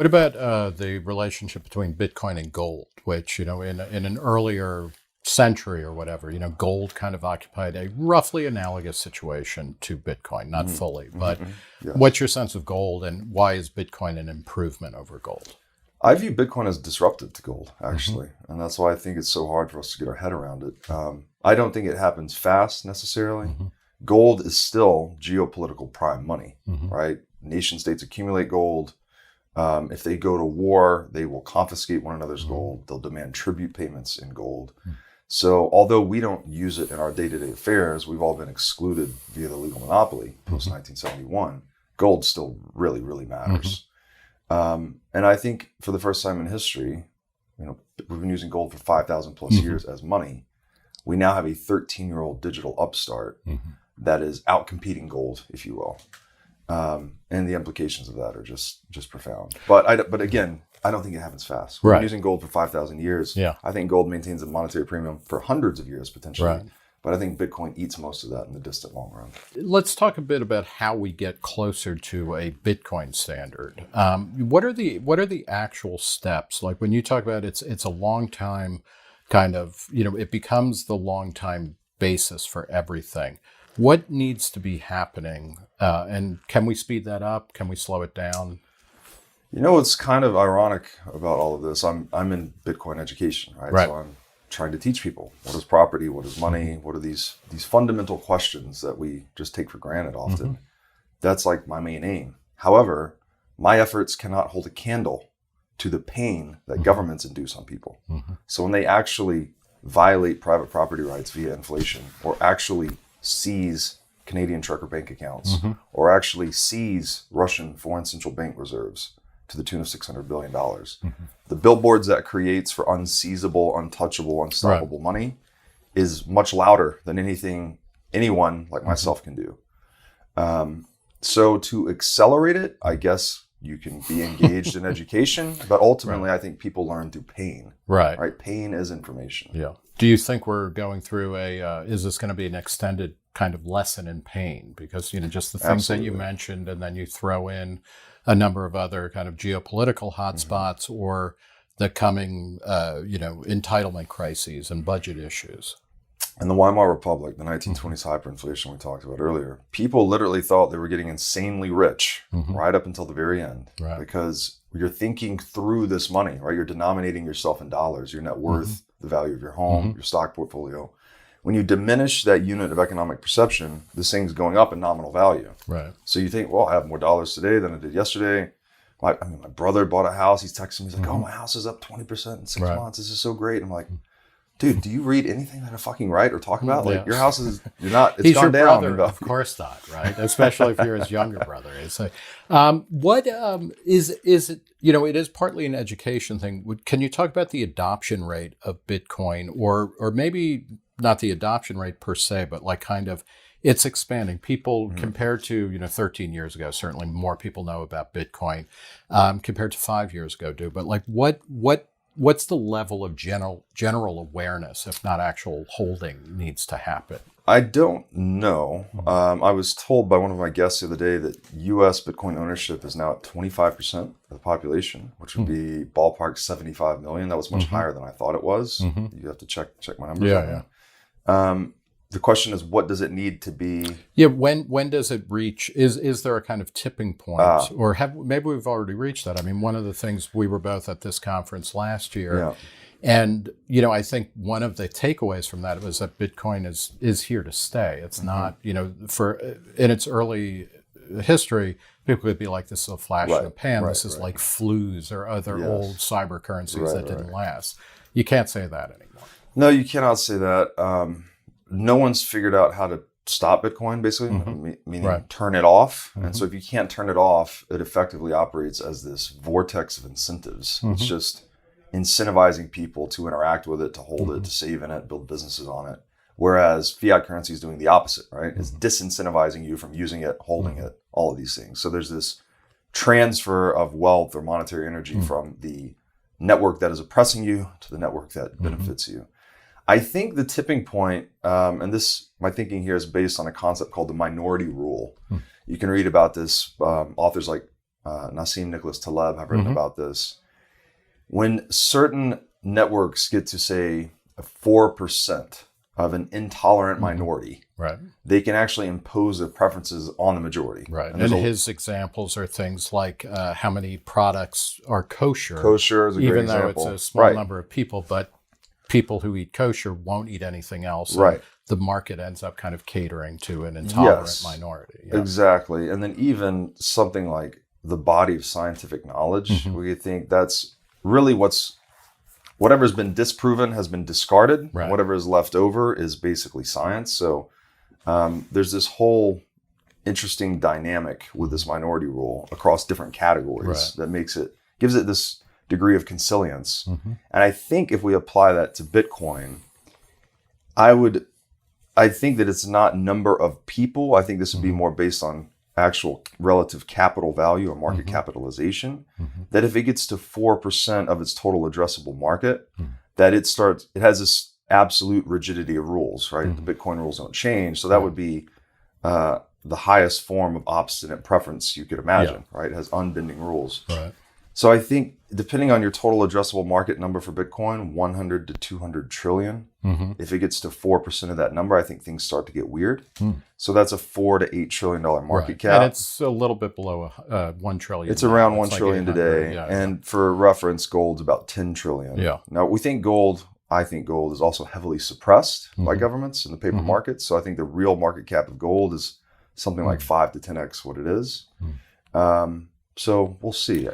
What about the relationship between Bitcoin and gold, which, in an earlier century or whatever, gold kind of occupied a roughly analogous situation to Bitcoin, not fully, but Yes. what's your sense of gold and why is Bitcoin an improvement over gold? I view Bitcoin as disruptive to gold, actually. And that's why I think it's so hard for us to get our head around it. I don't think it happens fast necessarily. Gold is still geopolitical prime money, right? Nation states accumulate gold. If they go to war, they will confiscate one another's gold. They'll demand tribute payments in gold. So although we don't use it in our day-to-day affairs, we've all been excluded via the legal monopoly post-1971. Gold still really, really matters. And I think for the first time in history, we've been using gold for 5,000 plus years as money. We now have a 13-year-old digital upstart that is outcompeting gold, if you will. And the implications of that are just profound. But again, I don't think it happens fast. We've been using gold for 5,000 years. Yeah. I think gold maintains a monetary premium for hundreds of years potentially. Right. But I think Bitcoin eats most of that in the distant long run. Let's talk a bit about how we get closer to a Bitcoin standard. What are the actual steps? Like when you talk about it's a long time kind of, it becomes the long time basis for everything. What needs to be happening? And can we speed that up? Can we slow it down? What's kind of ironic about all of this, I'm in Bitcoin education, right? So I'm trying to teach people what is property, what is money, what are these fundamental questions that we just take for granted often. That's like my main aim. However, my efforts cannot hold a candle to the pain that governments induce on people. So when they actually violate private property rights via inflation, or actually seize Canadian trucker bank accounts, or actually seize Russian foreign central bank reserves to the tune of $600 billion. The billboards that creates for unseizable, untouchable, unstoppable money is much louder than anyone like myself can do. So to accelerate it, I guess you can be engaged in education, but ultimately I think people learn through pain. Right? Pain is information. Yeah. Do you think we're going through is this going to be an extended kind of lesson in pain? Because, just the things that you mentioned, and then you throw in a number of other kind of geopolitical hotspots or the coming, entitlement crises and budget issues. In the Weimar Republic, the 1920s hyperinflation we talked about earlier, people literally thought they were getting insanely rich right up until the very end. Because you're thinking through this money, right? You're denominating yourself in dollars, your net worth, the value of your home, your stock portfolio. When you diminish that unit of economic perception, this thing's going up in nominal value. Right. So you think, well, I have more dollars today than I did yesterday. My brother bought a house. He's texting me. He's like, oh, my house is up 20% in 6 months. This is so great. I'm like, dude, do you read anything that I fucking write or talk about? Like your house is, it's He's gone your down. brother, of course not, right? Especially if you're his younger brother. It's like, what is it, it is partly an education thing. Can you talk about the adoption rate of Bitcoin or maybe not the adoption rate per se, but like kind of it's expanding. People compared to, 13 years ago, certainly more people know about Bitcoin compared to 5 years ago do. But like what's the level of general awareness, if not actual holding, needs to happen? I don't know. I was told by one of my guests the other day that U.S. Bitcoin ownership is now at 25% of the population, which would be ballpark 75 million. That was much higher than I thought it was. You have to check my numbers. Yeah. The question is, what does it need to be? Yeah. When does it reach? Is there a kind of tipping point, or maybe we've already reached that? I mean, one of the things we were both at this conference last year, and I think one of the takeaways from that was that Bitcoin is here to stay. It's not, for in its early history, people could be like, this is a flash in the pan. This is like flus or other old cyber currencies that didn't last. You can't say that anymore. No, you cannot say that. No one's figured out how to stop Bitcoin, basically, meaning turn it off. And so if you can't turn it off, it effectively operates as this vortex of incentives. It's just incentivizing people to interact with it, to hold it, to save in it, build businesses on it. Whereas fiat currency is doing the opposite, right? It's disincentivizing you from using it, holding it, all of these things. So there's this transfer of wealth or monetary energy from the network that is oppressing you to the network that benefits you. I think the tipping point, and my thinking here is based on a concept called the minority rule. You can read about this, authors like Nassim Nicholas Taleb have written about this. When certain networks get to say 4% of an intolerant minority, right, they can actually impose their preferences on the majority. Right. And his examples are things like how many products are kosher. Kosher is a great example. Even though it's a small number of people, but people who eat kosher won't eat anything else. Right. The market ends up kind of catering to an intolerant minority. Yeah. Exactly. And then even something like the body of scientific knowledge, we think that's really whatever's been disproven has been discarded. Right. Whatever is left over is basically science. So there's this whole interesting dynamic with this minority rule across different categories that gives it this degree of consilience. And I think if we apply that to Bitcoin, I think that it's not number of people. I think this would be more based on actual relative capital value or market capitalization. That if it gets to 4% of its total addressable market, that it has this absolute rigidity of rules, right? The Bitcoin rules don't change. So that would be the highest form of obstinate preference you could imagine, right? It has unbending rules. Right. So I think depending on your total addressable market number for Bitcoin, 100 to 200 trillion. If it gets to 4% of that number, I think things start to get weird. So that's a $4 to $8 trillion market cap. And it's a little bit below 1 trillion. It's around 1 trillion today. And for reference, gold's about 10 trillion. Now I think gold is also heavily suppressed by governments in the paper market. So I think the real market cap of gold is something like 5 to 10x what it is. So we'll see.